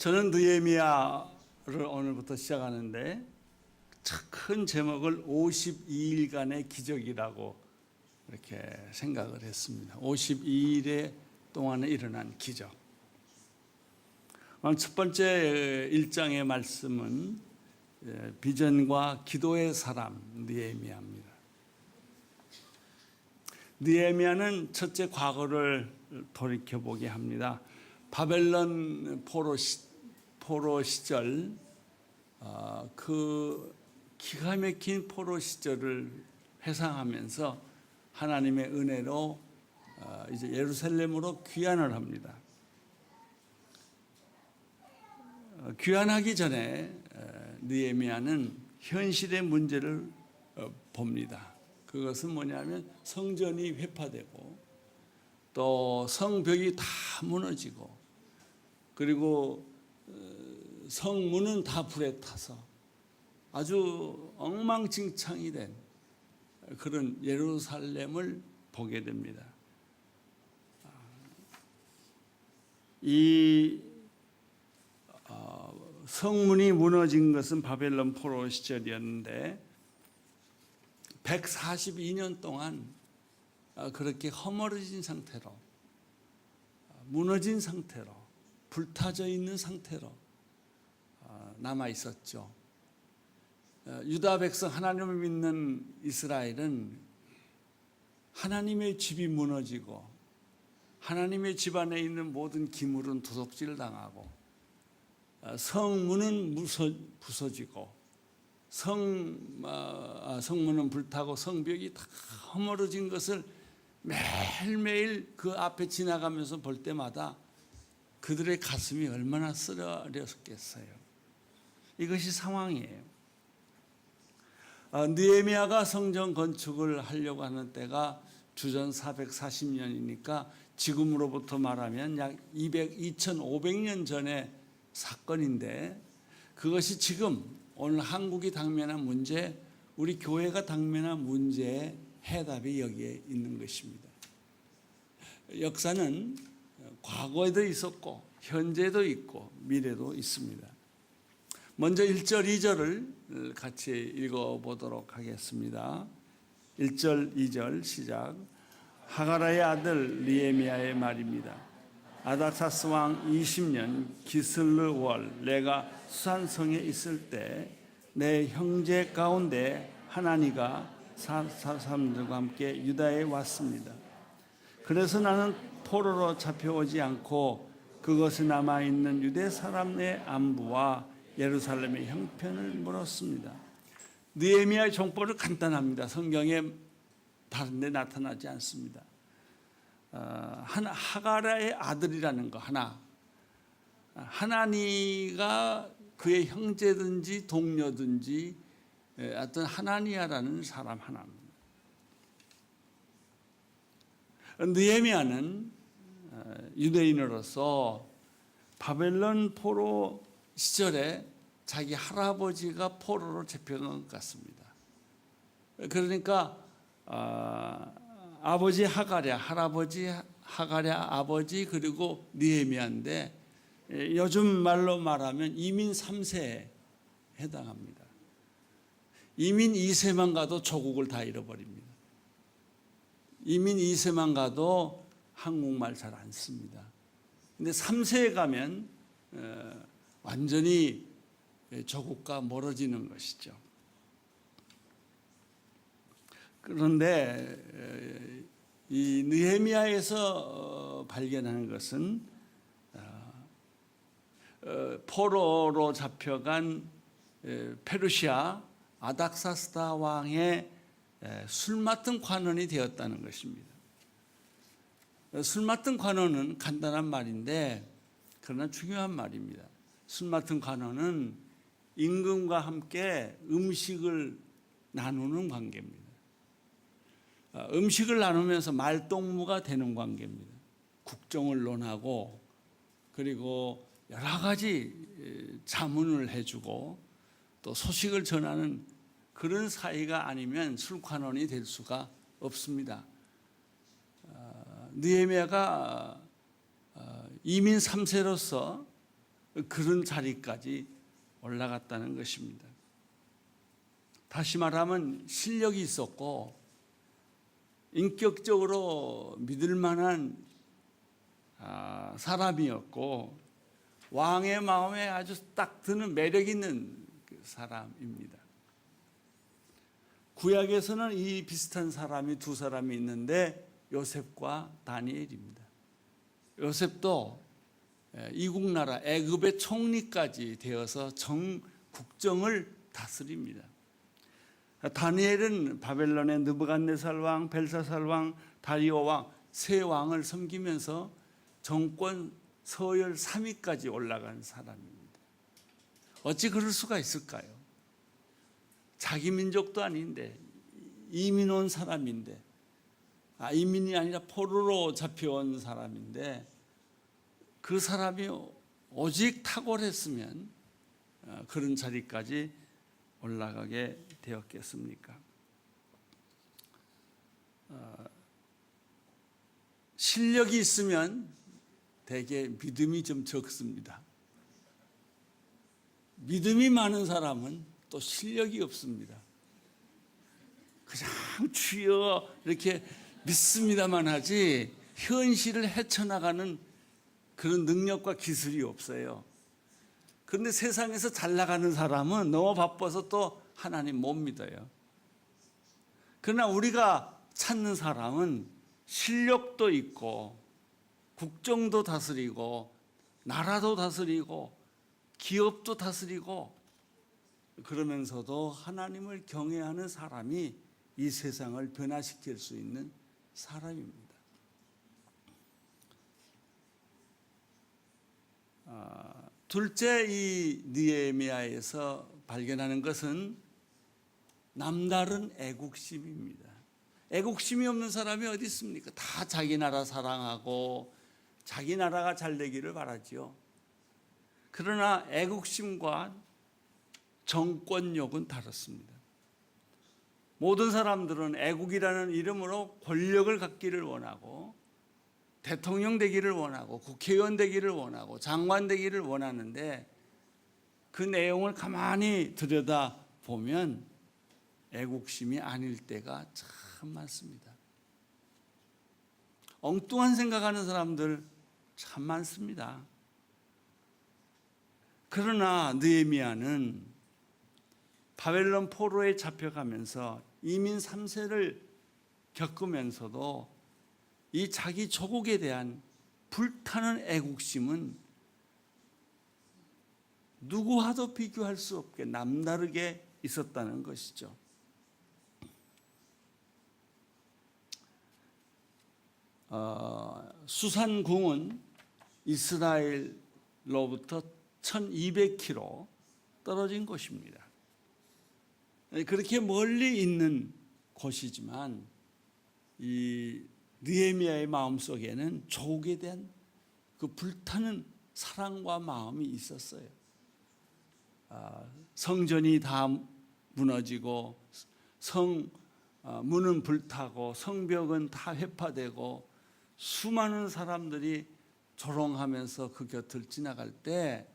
저는 느헤미야를 오늘부터 시작하는데 큰 제목을 52일간의 기적이라고 이렇게 생각을 했습니다. 52일 동안에 일어난 기적. 오늘 첫 번째 1장의 말씀은 비전과 기도의 사람 느헤미야입니다. 느헤미야는 첫째 과거를 돌이켜보게 합니다. 바벨론 포로 시절, 그 기가 막힌 포로 시절을 회상하면서 하나님의 은혜로 이제 예루살렘으로 귀환을 합니다. 귀환하기 전에 느헤미야는 현실의 문제를 봅니다. 그것은 뭐냐면 성전이 회파되고 또 성벽이 다 무너지고 그리고 성문은 다 불에 타서 아주 엉망진창이 된 그런 예루살렘을 보게 됩니다. 이 성문이 무너진 것은 바벨론 포로 시절이었는데 142년 동안 그렇게 허물어진 상태로, 무너진 상태로, 불타져 있는 상태로 남아 있었죠. 유다 백성, 하나님을 믿는 이스라엘은 하나님의 집이 무너지고 하나님의 집 안에 있는 모든 기물은 도둑질 당하고 성문은 부서지고 성문은 불타고 성벽이 다 허물어진 것을 매일매일 그 앞에 지나가면서 볼 때마다 그들의 가슴이 얼마나 쓰라렸겠어요. 이것이 상황이에요. 느헤미야가 성전 건축을 하려고 하는 때가 주전 440년이니까 지금으로부터 말하면 약 2500년 전의 사건인데 그것이 지금 오늘 한국이 당면한 문제, 우리 교회가 당면한 문제의 해답이 여기에 있는 것입니다. 역사는 과거에도 있었고 현재도 있고 미래도 있습니다. 먼저 1절, 2절을 같이 읽어보도록 하겠습니다. 1절, 2절 시작. 하가라의 아들 느헤미야의 말입니다. 아닥사스 왕 20년 기슬르 월 내가 수산성에 있을 때 내 형제 가운데 하나니가 사람들과 함께 유다에 왔습니다. 그래서 나는 포로로 잡혀오지 않고 그것에 남아있는 유대 사람의 안부와 예루살렘의 형편을 물었습니다. 느헤미야의 정보는 간단합니다. 성경에 다른 데 나타나지 않습니다. 하가라의 아들이라는 거 하나, 하나니가 그의 형제든지 동료든지 어떤 하나니야라는 사람 하나입니다. 느헤미야는 유대인으로서 바벨론 포로 시절에 자기 할아버지가 포로로 잡혀간 것 같습니다. 그러니까 아버지 하가랴, 할아버지 하가랴 아버지 그리고 느헤미야인데 요즘 말로 말하면 이민 3세에 해당합니다. 이민 2세만 가도 조국을 다 잃어버립니다. 이민 2세만 가도 한국말 잘 안 씁니다. 근데 3세에 가면 완전히 조국과 멀어지는 것이죠. 그런데 이 느헤미야에서 발견하는 것은 포로로 잡혀간 페르시아 아닥사스다 왕의 술 맡은 관원이 되었다는 것입니다. 술 맡은 관원은 간단한 말인데 그러나 중요한 말입니다. 술 맡은 관원은 임금과 함께 음식을 나누는 관계입니다. 음식을 나누면서 말동무가 되는 관계입니다. 국정을 논하고 그리고 여러 가지 자문을 해주고 또 소식을 전하는 그런 사이가 아니면 술관원이 될 수가 없습니다. 느헤미야가 이민 3세로서 그런 자리까지 올라갔다는 것입니다. 다시 말하면 실력이 있었고 인격적으로 믿을 만한 사람이었고 왕의 마음에 아주 딱 드는 매력 있는 그 사람입니다. 구약에서는 이 비슷한 사람이 두 사람이 있는데 요셉과 다니엘입니다. 요셉도 이국 나라 애굽의 총리까지 되어서 국정을 다스립니다. 다니엘은 바벨론의 느부갓네살 왕, 벨사살 왕, 다리오 왕 세 왕을 섬기면서 정권 서열 3위까지 올라간 사람입니다. 어찌 그럴 수가 있을까요? 자기 민족도 아닌데 이민 온 사람인데 이민이 아니라 포로로 잡혀온 사람인데 그 사람이 오직 탁월했으면 그런 자리까지 올라가게 되었겠습니까? 실력이 있으면 대개 믿음이 좀 적습니다. 믿음이 많은 사람은 또 실력이 없습니다. 그냥 주여 이렇게 믿습니다만 하지 현실을 헤쳐나가는 그런 능력과 기술이 없어요. 그런데 세상에서 잘 나가는 사람은 너무 바빠서 또 하나님 못 믿어요. 그러나 우리가 찾는 사람은 실력도 있고 국정도 다스리고 나라도 다스리고 기업도 다스리고 그러면서도 하나님을 경외하는 사람이 이 세상을 변화시킬 수 있는 사람입니다. 둘째, 이 느헤미야에서 발견하는 것은 남다른 애국심입니다. 애국심이 없는 사람이 어디 있습니까? 다 자기 나라 사랑하고 자기 나라가 잘 되기를 바라지요. 그러나 애국심과 정권욕은 다릅니다. 모든 사람들은 애국이라는 이름으로 권력을 갖기를 원하고 대통령 되기를 원하고 국회의원 되기를 원하고 장관 되기를 원하는데 그 내용을 가만히 들여다보면 애국심이 아닐 때가 참 많습니다. 엉뚱한 생각하는 사람들 참 많습니다. 그러나 느헤미야는 바벨론 포로에 잡혀가면서 이민 3세를 겪으면서도 이 자기 조국에 대한 불타는 애국심은 누구와도 비교할 수 없게 남다르게 있었다는 것이죠. 수산궁은 이스라엘로부터 1200km 떨어진 곳입니다. 그렇게 멀리 있는 곳이지만 이 느헤미야의 마음속에는 조국에 대한 그 불타는 사랑과 마음이 있었어요. 성전이 다 무너지고 문은 불타고 성벽은 다 회파되고 수많은 사람들이 조롱하면서 그 곁을 지나갈 때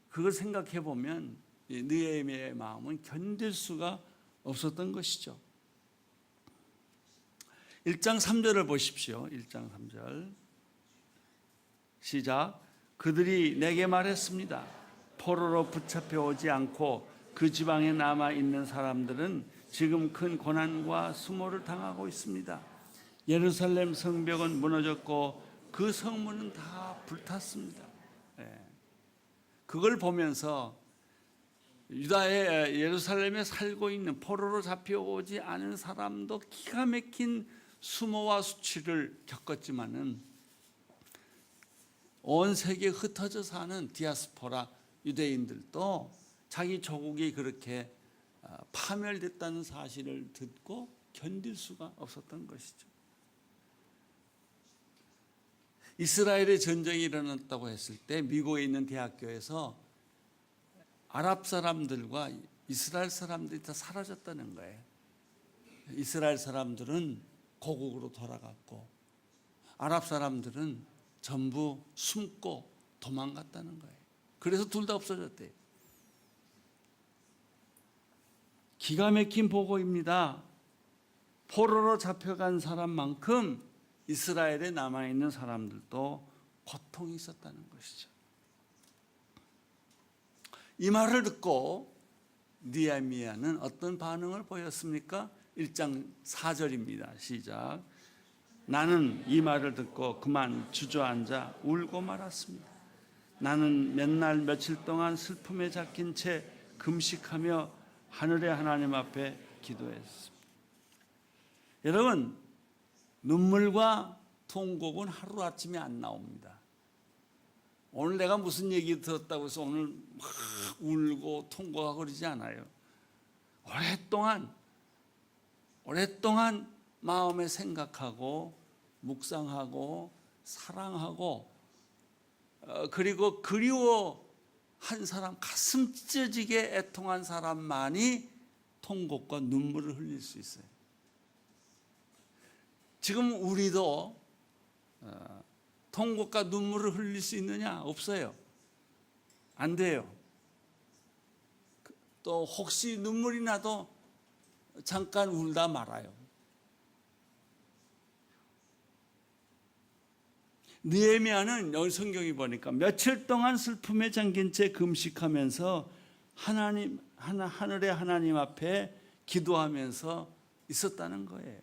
그걸 생각해 보면 느헤미야의 마음은 견딜 수가 없었던 것이죠. 1장 3절을 보십시오. 1장 3절 시작. 그들이 내게 말했습니다. 포로로 붙잡혀 오지 않고 그 지방에 남아 있는 사람들은 지금 큰 고난과 수모를 당하고 있습니다. 예루살렘 성벽은 무너졌고 그 성문은 다 불탔습니다. 그걸 보면서 유다의 예루살렘에 살고 있는 포로로 잡혀오지 않은 사람도 기가 막힌 수모와 수치를 겪었지만은 온 세계에 흩어져 사는 디아스포라 유대인들도 자기 조국이 그렇게 파멸됐다는 사실을 듣고 견딜 수가 없었던 것이죠. 이스라엘의 전쟁이 일어났다고 했을 때 미국에 있는 대학교에서 아랍 사람들과 이스라엘 사람들이 다 사라졌다는 거예요. 이스라엘 사람들은 고국으로 돌아갔고 아랍 사람들은 전부 숨고 도망갔다는 거예요. 그래서 둘 다 없어졌대요. 기가 막힌 보고입니다. 포로로 잡혀간 사람만큼 이스라엘에 남아있는 사람들도 고통이 있었다는 것이죠. 이 말을 듣고 느헤미야는 어떤 반응을 보였습니까? 1장 4절입니다. 시작. 나는 이 말을 듣고 그만 주저앉아 울고 말았습니다. 나는 몇 날 며칠 동안 슬픔에 잠긴 채 금식하며 하늘의 하나님 앞에 기도했습니다. 여러분, 눈물과 통곡은 하루아침에 안 나옵니다. 오늘 내가 무슨 얘기 들었다고 해서 오늘 막 울고 통곡하고 그러지 않아요. 오랫동안 마음에 생각하고 묵상하고 사랑하고 그리고 그리워한 사람, 가슴 찢어지게 애통한 사람만이 통곡과 눈물을 흘릴 수 있어요. 지금 우리도 통곡과 눈물을 흘릴 수 있느냐? 없어요. 안 돼요. 또 혹시 눈물이 나도 잠깐 울다 말아요. 느헤미야는 여기 성경이 보니까 며칠 동안 슬픔에 잠긴 채 금식하면서 하늘의 하나님 앞에 기도하면서 있었다는 거예요.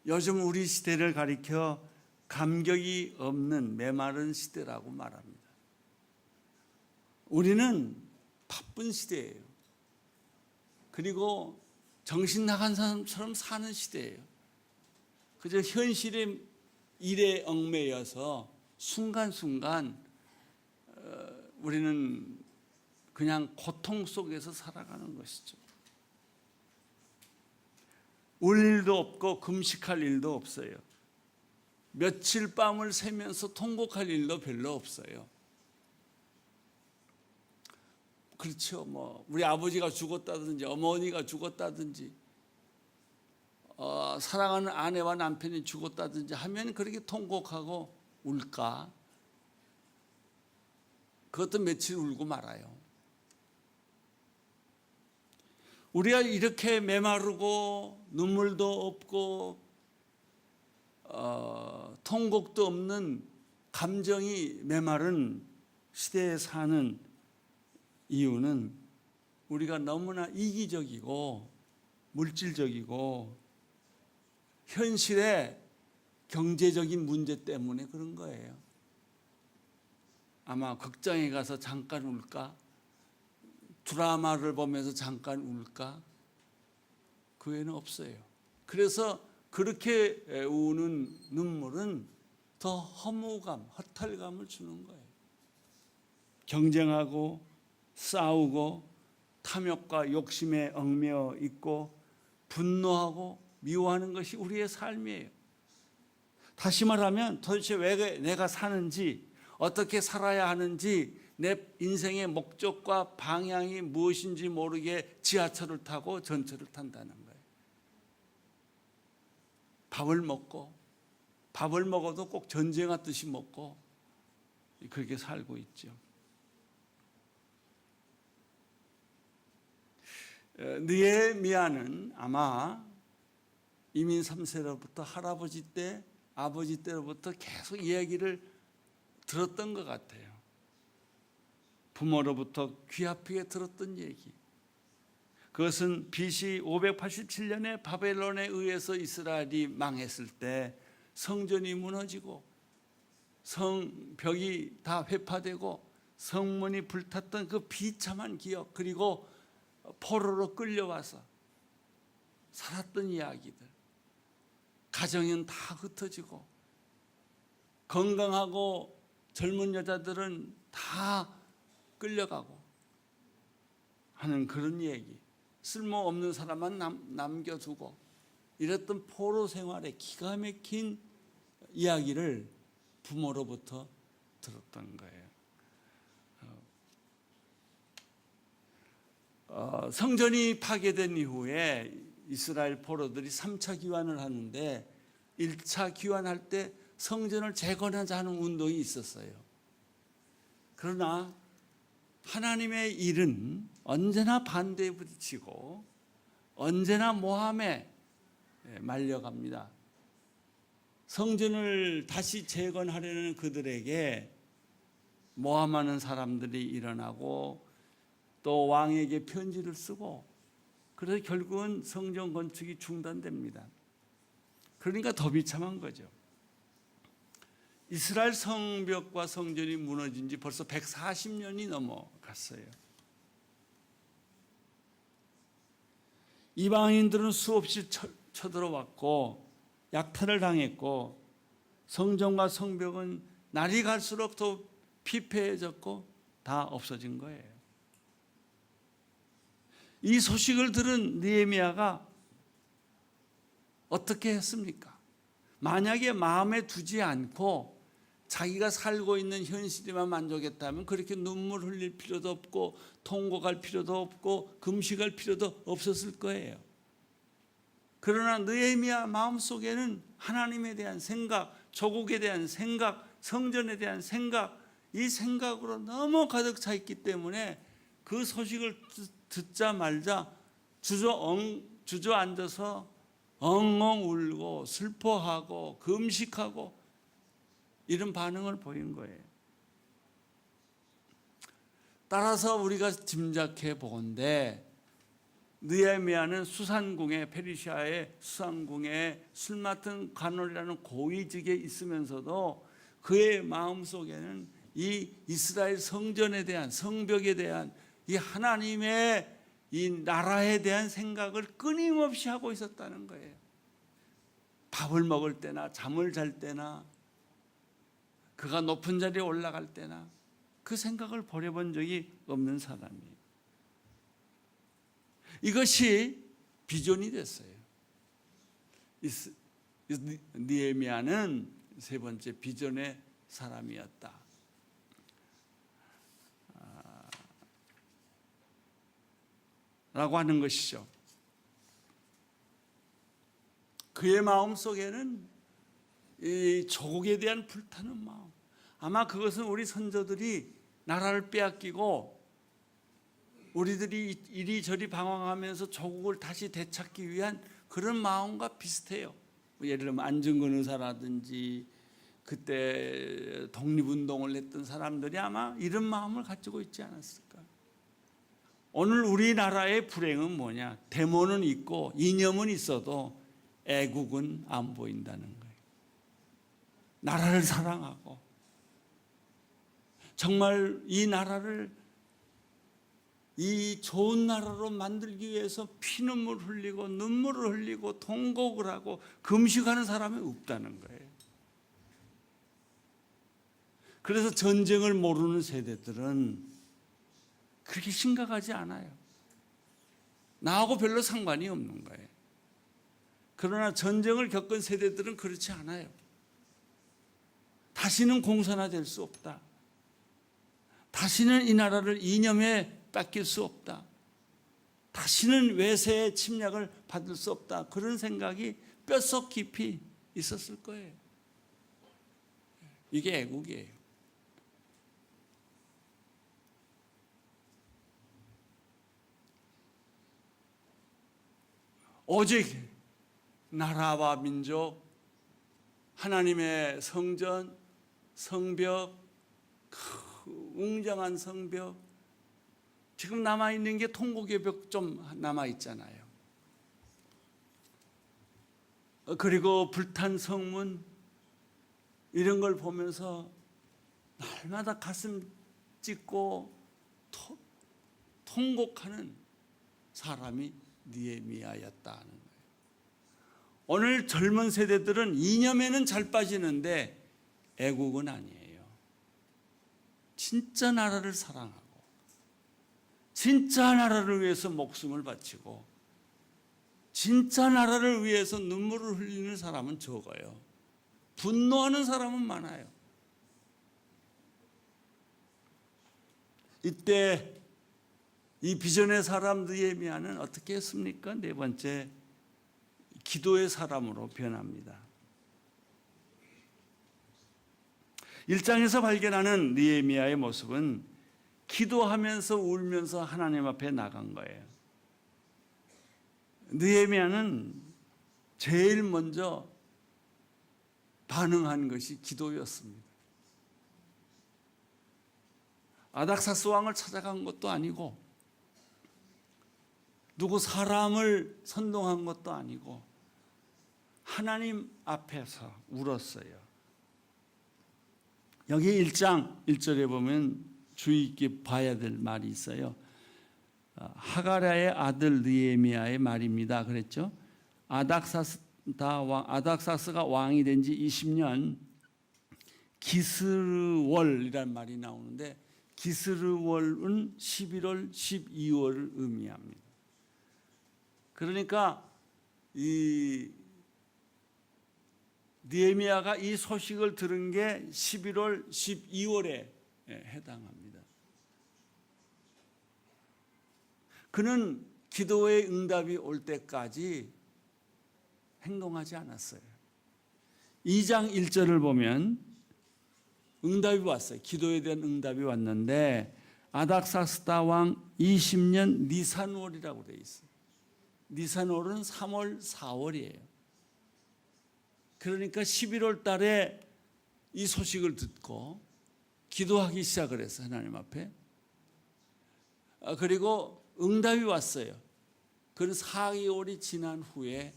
요즘 우리 시대를 가리켜 감격이 없는 메마른 시대라고 말합니다. 우리는 바쁜 시대예요. 그리고 정신 나간 사람처럼 사는 시대예요. 그저 현실의 일에 얽매여서 순간순간 우리는 그냥 고통 속에서 살아가는 것이죠. 울 일도 없고 금식할 일도 없어요. 며칠 밤을 새면서 통곡할 일도 별로 없어요. 그렇죠. 뭐 우리 아버지가 죽었다든지 어머니가 죽었다든지 사랑하는 아내와 남편이 죽었다든지 하면 그렇게 통곡하고 울까? 그것도 며칠 울고 말아요. 우리가 이렇게 메마르고 눈물도 없고 통곡도 없는 감정이 메마른 시대에 사는 이유는 우리가 너무나 이기적이고 물질적이고 현실의 경제적인 문제 때문에 그런 거예요. 아마 극장에 가서 잠깐 울까? 드라마를 보면서 잠깐 울까? 그 외에는 없어요. 그래서 그렇게 우는 눈물은 더 허무감, 허탈감을 주는 거예요. 경쟁하고 싸우고 탐욕과 욕심에 얽매여 있고 분노하고 미워하는 것이 우리의 삶이에요. 다시 말하면 도대체 왜 내가 사는지, 어떻게 살아야 하는지, 내 인생의 목적과 방향이 무엇인지 모르게 지하철을 타고 전철을 탄다는 거예요. 밥을 먹어도 꼭 전쟁하듯이 먹고 그렇게 살고 있죠. 느헤미야는 아마 이민 3세로부터 할아버지 때, 아버지 때로부터 계속 이야기를 들었던 것 같아요. 부모로부터 귀 아프게 들었던 얘기. 그것은 BC 587년에 바벨론에 의해서 이스라엘이 망했을 때 성전이 무너지고 성벽이 다 회파되고 성문이 불탔던 그 비참한 기억, 그리고 포로로 끌려와서 살았던 이야기들. 가정은 다 흩어지고 건강하고 젊은 여자들은 다 끌려가고 하는 그런 얘기. 쓸모없는 사람만 남겨두고 이랬던 포로 생활의 기가 막힌 이야기를 부모로부터 들었던 거예요. 성전이 파괴된 이후에 이스라엘 포로들이 3차 귀환을 하는데 1차 귀환할 때 성전을 재건하자 하는 운동이 있었어요. 그러나 하나님의 일은 언제나 반대에 부딪히고 언제나 모함에 말려갑니다. 성전을 다시 재건하려는 그들에게 모함하는 사람들이 일어나고 또 왕에게 편지를 쓰고, 그래서 결국은 성전 건축이 중단됩니다. 그러니까 더 비참한 거죠. 이스라엘 성벽과 성전이 무너진 지 벌써 140년이 넘어갔어요. 이방인들은 수없이 쳐들어왔고 약탈을 당했고, 성전과 성벽은 날이 갈수록 더 피폐해졌고 다 없어진 거예요. 이 소식을 들은 느헤미야가 어떻게 했습니까? 만약에 마음에 두지 않고 자기가 살고 있는 현실에만 만족했다면 그렇게 눈물 흘릴 필요도 없고 통곡할 필요도 없고 금식할 필요도 없었을 거예요. 그러나 느헤미야 마음속에는 하나님에 대한 생각, 조국에 대한 생각, 성전에 대한 생각, 이 생각으로 너무 가득 차 있기 때문에 그 소식을 듣자마자 주저앉아서 엉엉 울고 슬퍼하고 금식하고 이런 반응을 보인 거예요. 따라서 우리가 짐작해 보건대 느헤미야는 수산궁에, 페르시아의 수산궁에 술 맡은 관원이라는 고위직에 있으면서도 그의 마음속에는 이 이스라엘 성전에 대한, 성벽에 대한, 이 하나님의 이 나라에 대한 생각을 끊임없이 하고 있었다는 거예요. 밥을 먹을 때나 잠을 잘 때나 그가 높은 자리에 올라갈 때나 그 생각을 버려본 적이 없는 사람이에요. 이것이 비전이 됐어요. 느헤미야는 세 번째 비전의 사람이었다. 라고 하는 것이죠. 그의 마음속에는 이 조국에 대한 불타는 마음, 아마 그것은 우리 선조들이 나라를 빼앗기고 우리들이 이리저리 방황하면서 조국을 다시 되찾기 위한 그런 마음과 비슷해요. 예를 들면 안중근 의사라든지 그때 독립운동을 했던 사람들이 아마 이런 마음을 가지고 있지 않았을까. 오늘 우리나라의 불행은 뭐냐? 데모는 있고 이념은 있어도 애국은 안 보인다는 거예요. 나라를 사랑하고 정말 이 나라를 이 좋은 나라로 만들기 위해서 피눈물 흘리고 눈물을 흘리고 통곡을 하고 금식하는 사람이 없다는 거예요. 그래서 전쟁을 모르는 세대들은 그렇게 심각하지 않아요. 나하고 별로 상관이 없는 거예요. 그러나 전쟁을 겪은 세대들은 그렇지 않아요. 다시는 공산화될 수 없다. 다시는 이 나라를 이념에 뺏길 수 없다. 다시는 외세의 침략을 받을 수 없다. 그런 생각이 뼛속 깊이 있었을 거예요. 이게 애국이에요. 오직 나라와 민족, 하나님의 성전, 성벽, 웅장한 성벽, 지금 남아있는 게 통곡의 벽 좀 남아있잖아요. 그리고 불탄 성문, 이런 걸 보면서 날마다 가슴 찢고 통곡하는 사람이 느헤미야였다는 거예요. 오늘 젊은 세대들은 이념에는 잘 빠지는데 애국은 아니에요. 진짜 나라를 사랑하고 진짜 나라를 위해서 목숨을 바치고 진짜 나라를 위해서 눈물을 흘리는 사람은 적어요. 분노하는 사람은 많아요. 이때 이 비전의 사람 느헤미야는 어떻게 했습니까? 네 번째, 기도의 사람으로 변합니다. 1장에서 발견하는 느헤미야의 모습은 기도하면서 울면서 하나님 앞에 나간 거예요. 느헤미야는 제일 먼저 반응한 것이 기도였습니다. 아닥사스 왕을 찾아간 것도 아니고 누구 사람을 선동한 것도 아니고 하나님 앞에서 울었어요. 여기 1장 1절에 보면 주의 있게 봐야 될 말이 있어요. 하가랴의 아들 느헤미야의 말입니다. 그랬죠? 아닥사스가 왕이 된 지 20년 기스르월이라는 말이 나오는데 기스르월은 11월, 12월을 의미합니다. 그러니까 이 느헤미야가 이 소식을 들은 게 11월, 12월에 해당합니다. 그는 기도의 응답이 올 때까지 행동하지 않았어요. 2장 1절을 보면 응답이 왔어요. 기도에 대한 응답이 왔는데 아닥사스다 왕 20년 니산월이라고 되어 있어요. 니산월은 3월, 4월이에요. 그러니까 11월 달에 이 소식을 듣고 기도하기 시작을 했어요. 하나님 앞에. 그리고 응답이 왔어요. 그는 4개월이 지난 후에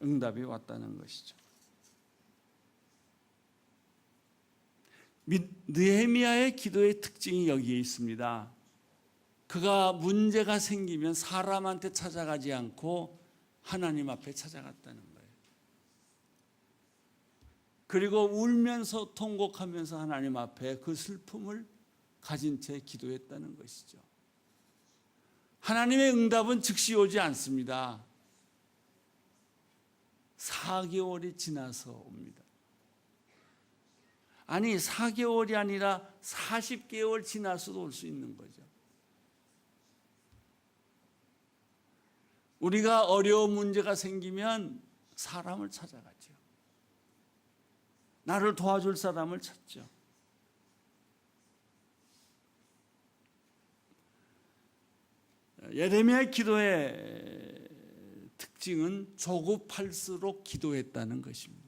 응답이 왔다는 것이죠. 느헤미야의 기도의 특징이 여기에 있습니다. 그가 문제가 생기면 사람한테 찾아가지 않고 하나님 앞에 찾아갔다는 거예요. 그리고 울면서 통곡하면서 하나님 앞에 그 슬픔을 가진 채 기도했다는 것이죠. 하나님의 응답은 즉시 오지 않습니다. 4개월이 지나서 옵니다. 아니 4개월이 아니라 40개월 지나서도 올 수 있는 거죠. 우리가 어려운 문제가 생기면 사람을 찾아가죠. 나를 도와줄 사람을 찾죠. 예레미야의 기도의 특징은 조급할수록 기도했다는 것입니다.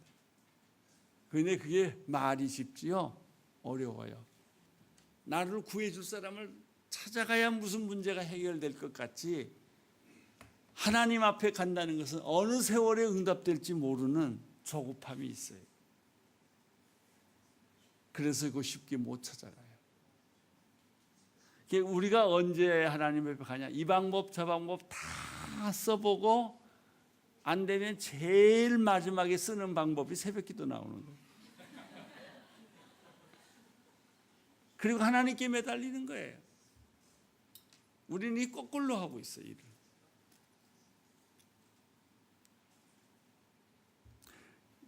그런데 그게 말이 쉽지요? 어려워요. 나를 구해줄 사람을 찾아가야 무슨 문제가 해결될 것 같지 하나님 앞에 간다는 것은 어느 세월에 응답될지 모르는 조급함이 있어요. 그래서 그거 쉽게 못 찾아가요. 우리가 언제 하나님 앞에 가냐? 이 방법 저 방법 다 써보고 안 되면 제일 마지막에 쓰는 방법이 새벽기도 나오는 거예요. 그리고 하나님께 매달리는 거예요. 우리는 이 거꾸로 하고 있어요. 일을.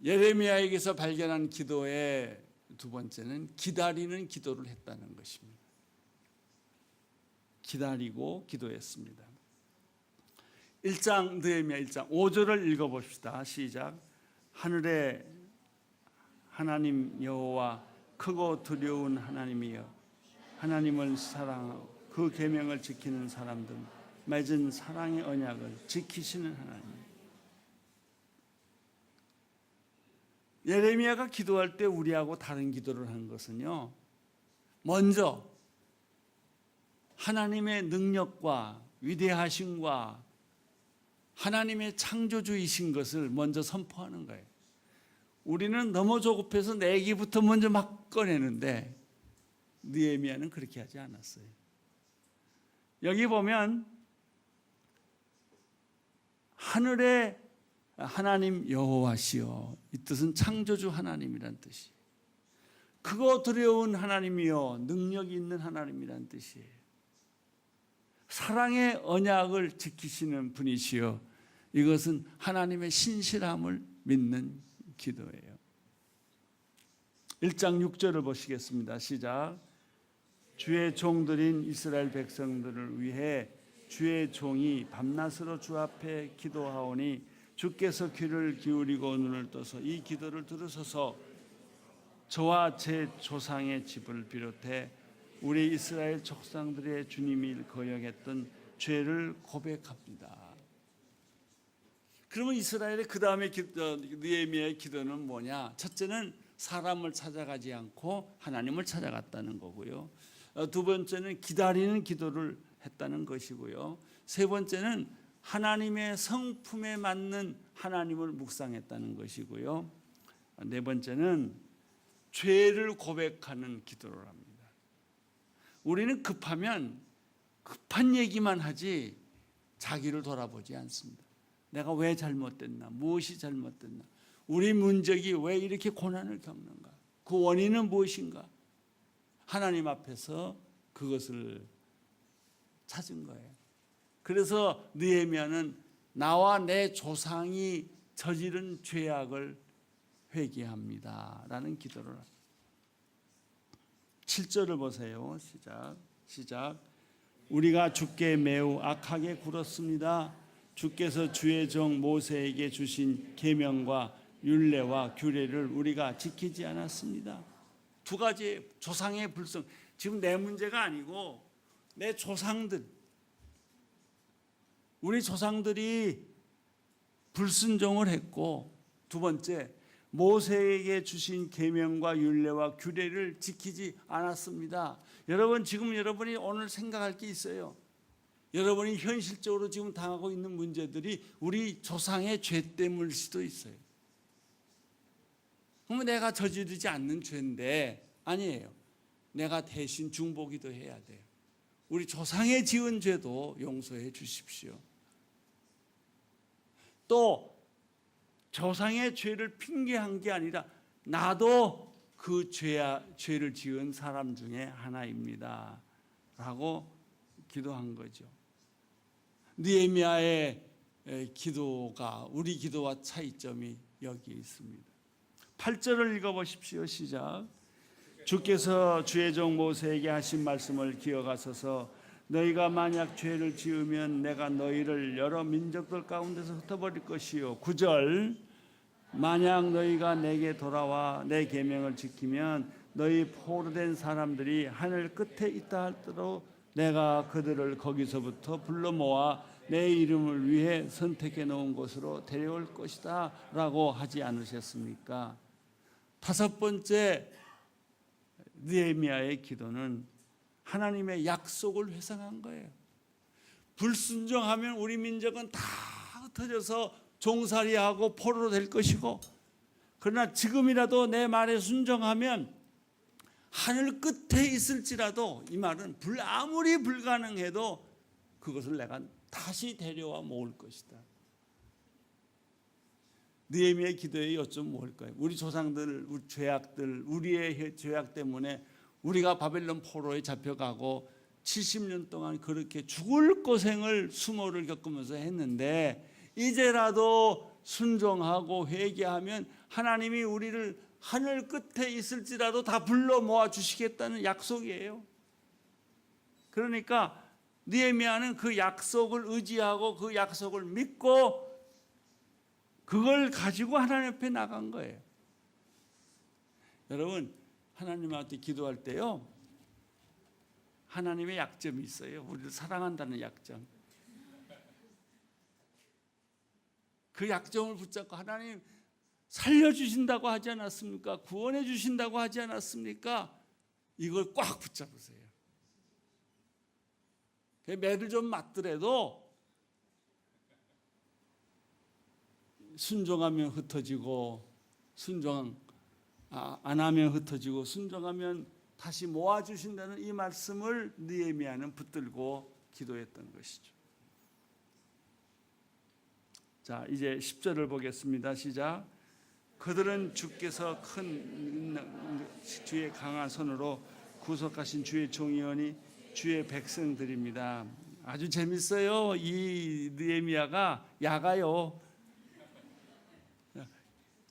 예레미야에게서 발견한 기도의 두 번째는 기다리는 기도를 했다는 것입니다. 기다리고 기도했습니다. 1장 느헤미야 1장 5절을 읽어봅시다. 시작. 하늘의 하나님 여호와 크고 두려운 하나님이여 하나님을 사랑하고 그 계명을 지키는 사람들 맺은 사랑의 언약을 지키시는 하나님. 예레미야가 기도할 때 우리하고 다른 기도를 한 것은요, 먼저 하나님의 능력과 위대하심과 하나님의 창조주이신 것을 먼저 선포하는 거예요. 우리는 너무 조급해서 내 얘기부터 먼저 막 꺼내는데 느헤미야는 그렇게 하지 않았어요. 여기 보면 하늘의 하나님 여호와시여, 이 뜻은 창조주 하나님이란 뜻이에요. 크고 두려운 하나님이여, 능력이 있는 하나님이란 뜻이에요. 사랑의 언약을 지키시는 분이시여, 이것은 하나님의 신실함을 믿는 기도예요. 1장 6절을 보시겠습니다. 시작. 주의 종들인 이스라엘 백성들을 위해 주의 종이 밤낮으로 주 앞에 기도하오니 주께서 귀를 기울이고 눈을 떠서 이 기도를 들으소서. 저와 제 조상의 집을 비롯해 우리 이스라엘 족상들의 주님이 거역했던 죄를 고백합니다. 그러면 이스라엘의 그 다음에 느헤미야의 기도는 뭐냐? 첫째는 사람을 찾아가지 않고 하나님을 찾아갔다는 거고요. 두 번째는 기다리는 기도를 했다는 것이고요. 세 번째는 하나님의 성품에 맞는 하나님을 묵상했다는 것이고요. 네 번째는 죄를 고백하는 기도를 합니다. 우리는 급하면 급한 얘기만 하지 자기를 돌아보지 않습니다. 내가 왜 잘못됐나? 무엇이 잘못됐나? 우리 문적이 왜 이렇게 고난을 겪는가? 그 원인은 무엇인가? 하나님 앞에서 그것을 찾은 거예요. 그래서 느헤미야는 나와 내 조상이 저지른 죄악을 회개합니다 라는 기도를 합니다. 7절을 보세요. 시작. 우리가 주께 매우 악하게 굴었습니다. 주께서 주의 종 모세에게 주신 계명과 율례와 규례를 우리가 지키지 않았습니다. 두 가지 조상의 불성. 지금 내 문제가 아니고 내 조상들, 우리 조상들이 불순종을 했고, 두 번째 모세에게 주신 계명과 율례와 규례를 지키지 않았습니다. 여러분, 지금 여러분이 오늘 생각할 게 있어요. 여러분이 현실적으로 지금 당하고 있는 문제들이 우리 조상의 죄 때문일 수도 있어요. 그러면 내가 저지르지 않는 죄인데, 아니에요. 내가 대신 중보기도 해야 돼요. 우리 조상의 지은 죄도 용서해 주십시오. 또 조상의 죄를 핑계한 게 아니라 나도 그 죄를 지은 사람 중에 하나입니다 라고 기도한 거죠. 느헤미야의 기도가 우리 기도와 차이점이 여기 있습니다. 8절을 읽어보십시오. 시작. 주께서 주의 종 모세에게 하신 말씀을 기억하소서. 너희가 만약 죄를 지으면 내가 너희를 여러 민족들 가운데서 흩어버릴 것이요. 9절. 만약 너희가 내게 돌아와 내 계명을 지키면 너희 포로된 사람들이 하늘 끝에 있다 할지라도 내가 그들을 거기서부터 불러 모아 내 이름을 위해 선택해 놓은 곳으로 데려올 것이다 라고 하지 않으셨습니까? 다섯 번째 느헤미야의 기도는 하나님의 약속을 회상한 거예요. 불순종하면 우리 민족은 다 흩어져서 종살이하고 포로로 될 것이고, 그러나 지금이라도 내 말에 순종하면 하늘 끝에 있을지라도, 이 말은 아무리 불가능해도 그것을 내가 다시 데려와 모을 것이다. 느헤미야의 기도의 요점은 뭘까요? 우리 조상들, 우리 죄악들, 우리의 죄악 때문에 우리가 바벨론 포로에 잡혀가고 70년 동안 그렇게 죽을 고생을 수모를 겪으면서 했는데, 이제라도 순종하고 회개하면 하나님이 우리를 하늘 끝에 있을지라도 다 불러 모아 주시겠다는 약속이에요. 그러니까 느헤미야는 그 약속을 의지하고 그 약속을 믿고 그걸 가지고 하나님 앞에 나간 거예요. 여러분, 하나님한테 기도할 때요, 하나님의 약점이 있어요. 우리를 사랑한다는 약점. 그 약점을 붙잡고 하나님 살려주신다고 하지 않았습니까? 구원해 주신다고 하지 않았습니까? 이걸 꽉 붙잡으세요. 매를 좀 맞더라도 순종하면 흩어지고, 순종 안 하면 흩어지고, 순종하면 다시 모아주신다는 이 말씀을 느헤미야는 붙들고 기도했던 것이죠. 자, 이제 10절을 보겠습니다. 시작. 그들은 주께서 큰 주의 강한 손으로 구속하신 주의 종이오니 주의 백성들입니다. 아주 재밌어요. 이 느헤미야가 야가요.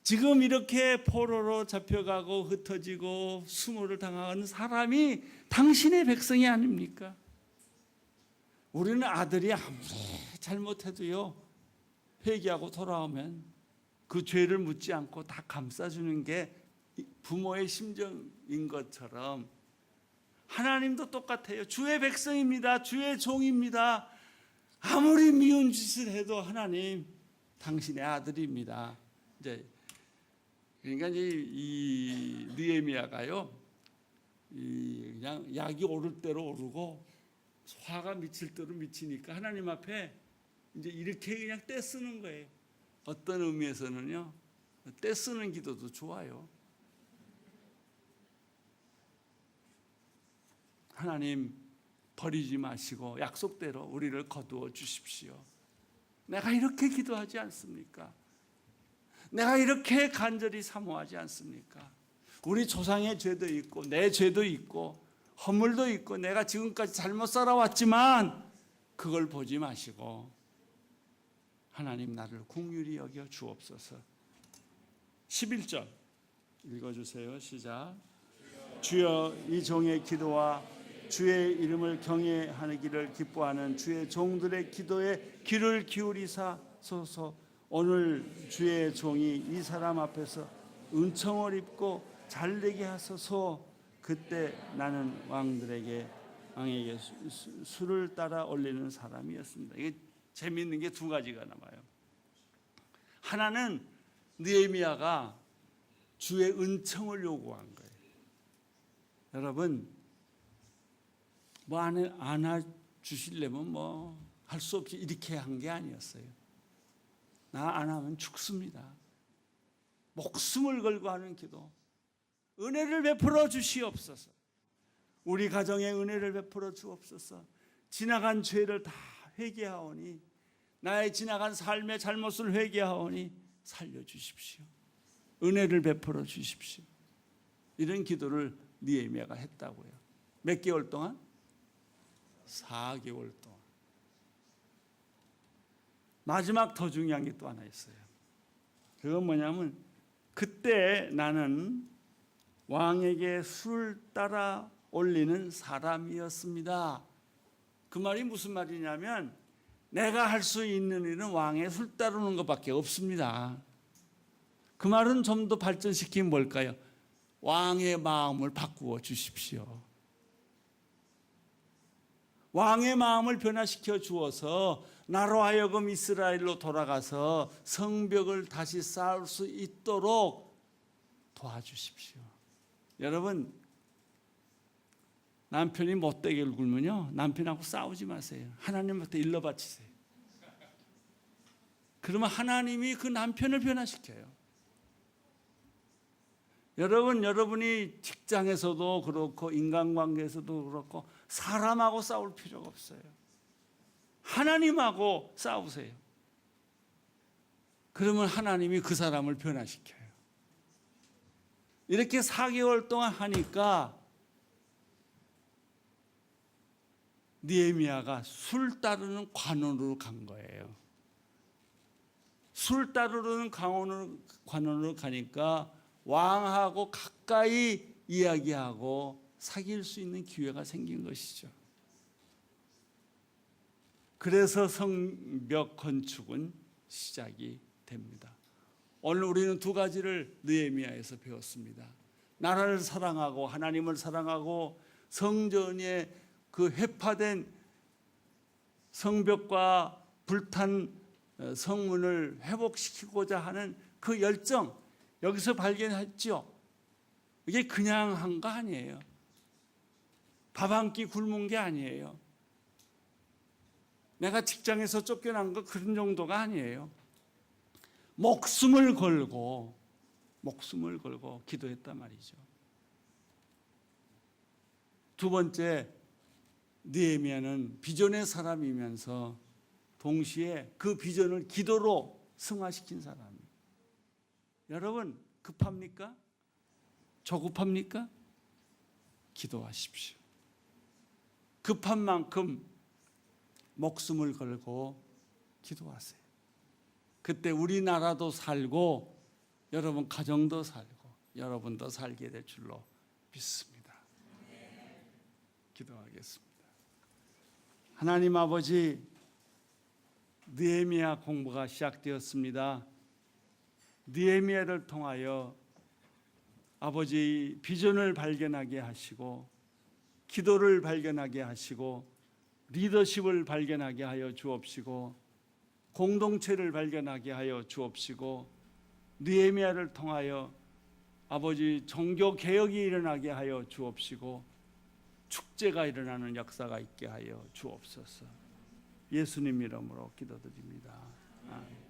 지금 이렇게 포로로 잡혀가고 흩어지고 수모를 당하는 사람이 당신의 백성이 아닙니까? 우리는 아들이 아무리 잘못해도요, 회개하고 돌아오면 그 죄를 묻지 않고 다 감싸주는 게 부모의 심정인 것처럼 하나님도 똑같아요. 주의 백성입니다. 주의 종입니다. 아무리 미운 짓을 해도 하나님 당신의 아들입니다. 이제 그러니까 이제 이 느헤미야가요, 그냥 약이 오를 대로 오르고 화가 미칠 대로 미치니까 하나님 앞에 이제 이렇게 그냥 떼쓰는 거예요. 어떤 의미에서는요, 떼쓰는 기도도 좋아요. 하나님 버리지 마시고 약속대로 우리를 거두어 주십시오. 내가 이렇게 기도하지 않습니까? 내가 이렇게 간절히 사모하지 않습니까? 우리 조상의 죄도 있고 내 죄도 있고 허물도 있고 내가 지금까지 잘못 살아왔지만 그걸 보지 마시고 하나님 나를 긍휼히 여겨 주옵소서. 11절 읽어주세요. 시작. 주여 이 종의 기도와 주의 이름을 경외하기를 기뻐하는 주의 종들의 기도에 귀를 기울이사소서. 오늘 주의 종이 이 사람 앞에서 은총을 입고 잘되게 하소서. 그때 나는 왕에게 술을 따라 올리는 사람이었습니다. 이게 재미있는 게 두 가지가 남아요. 하나는 느헤미야가 주의 은총을 요구한 거예요. 여러분 뭐 안아주시려면 뭐 할 수 없이 이렇게 한 게 아니었어요. 나 안 하면 죽습니다. 목숨을 걸고 하는 기도. 은혜를 베풀어 주시옵소서. 우리 가정에 은혜를 베풀어 주옵소서. 지나간 죄를 다 회개하오니 나의 지나간 삶의 잘못을 회개하오니 살려주십시오. 은혜를 베풀어 주십시오. 이런 기도를 느헤미야가 했다고요. 몇 개월 동안? 4개월 동안. 마지막 더 중요한 게 또 하나 있어요. 그건 뭐냐면 그때 나는 왕에게 술 따라 올리는 사람이었습니다. 그 말이 무슨 말이냐면 내가 할 수 있는 일은 왕에 술 따르는 것밖에 없습니다. 그 말은 좀 더 발전시키면 뭘까요? 왕의 마음을 바꾸어 주십시오. 왕의 마음을 변화시켜 주어서 나로 하여금 이스라엘로 돌아가서 성벽을 다시 쌓을 수 있도록 도와주십시오. 여러분 남편이 못되게 굴면요 남편하고 싸우지 마세요. 하나님한테 일러 바치세요. 그러면 하나님이 그 남편을 변화시켜요. 여러분이 직장에서도 그렇고 인간관계에서도 그렇고 사람하고 싸울 필요가 없어요. 하나님하고 싸우세요. 그러면 하나님이 그 사람을 변화시켜요. 이렇게 4개월 동안 하니까 느헤미야가 술 따르는 관원으로 간 거예요. 술 따르는 관원으로 가니까 왕하고 가까이 이야기하고 사귈 수 있는 기회가 생긴 것이죠. 그래서 성벽 건축은 시작이 됩니다. 오늘 우리는 두 가지를 느헤미야에서 배웠습니다. 나라를 사랑하고 하나님을 사랑하고 성전의 그 회파된 성벽과 불탄 성문을 회복시키고자 하는 그 열정, 여기서 발견했죠. 이게 그냥 한 거 아니에요. 밥 한 끼 굶은 게 아니에요. 내가 직장에서 쫓겨난 거 그런 정도가 아니에요. 목숨을 걸고 기도했단 말이죠. 두 번째, 느헤미야는 비전의 사람이면서 동시에 그 비전을 기도로 승화시킨 사람이에요. 여러분 급합니까? 조급합니까? 기도하십시오. 급한 만큼 목숨을 걸고 기도하세요. 그때 우리나라도 살고 여러분 가정도 살고 여러분도 살게 될 줄로 믿습니다. 기도하겠습니다. 하나님 아버지, 느헤미야 공부가 시작되었습니다. 느헤미야를 통하여 아버지 비전을 발견하게 하시고 기도를 발견하게 하시고 리더십을 발견하게 하여 주옵시고 공동체를 발견하게 하여 주옵시고 느헤미야를 통하여 아버지 종교 개혁이 일어나게 하여 주옵시고 축제가 일어나는 역사가 있게 하여 주옵소서. 예수님 이름으로 기도드립니다. 아멘.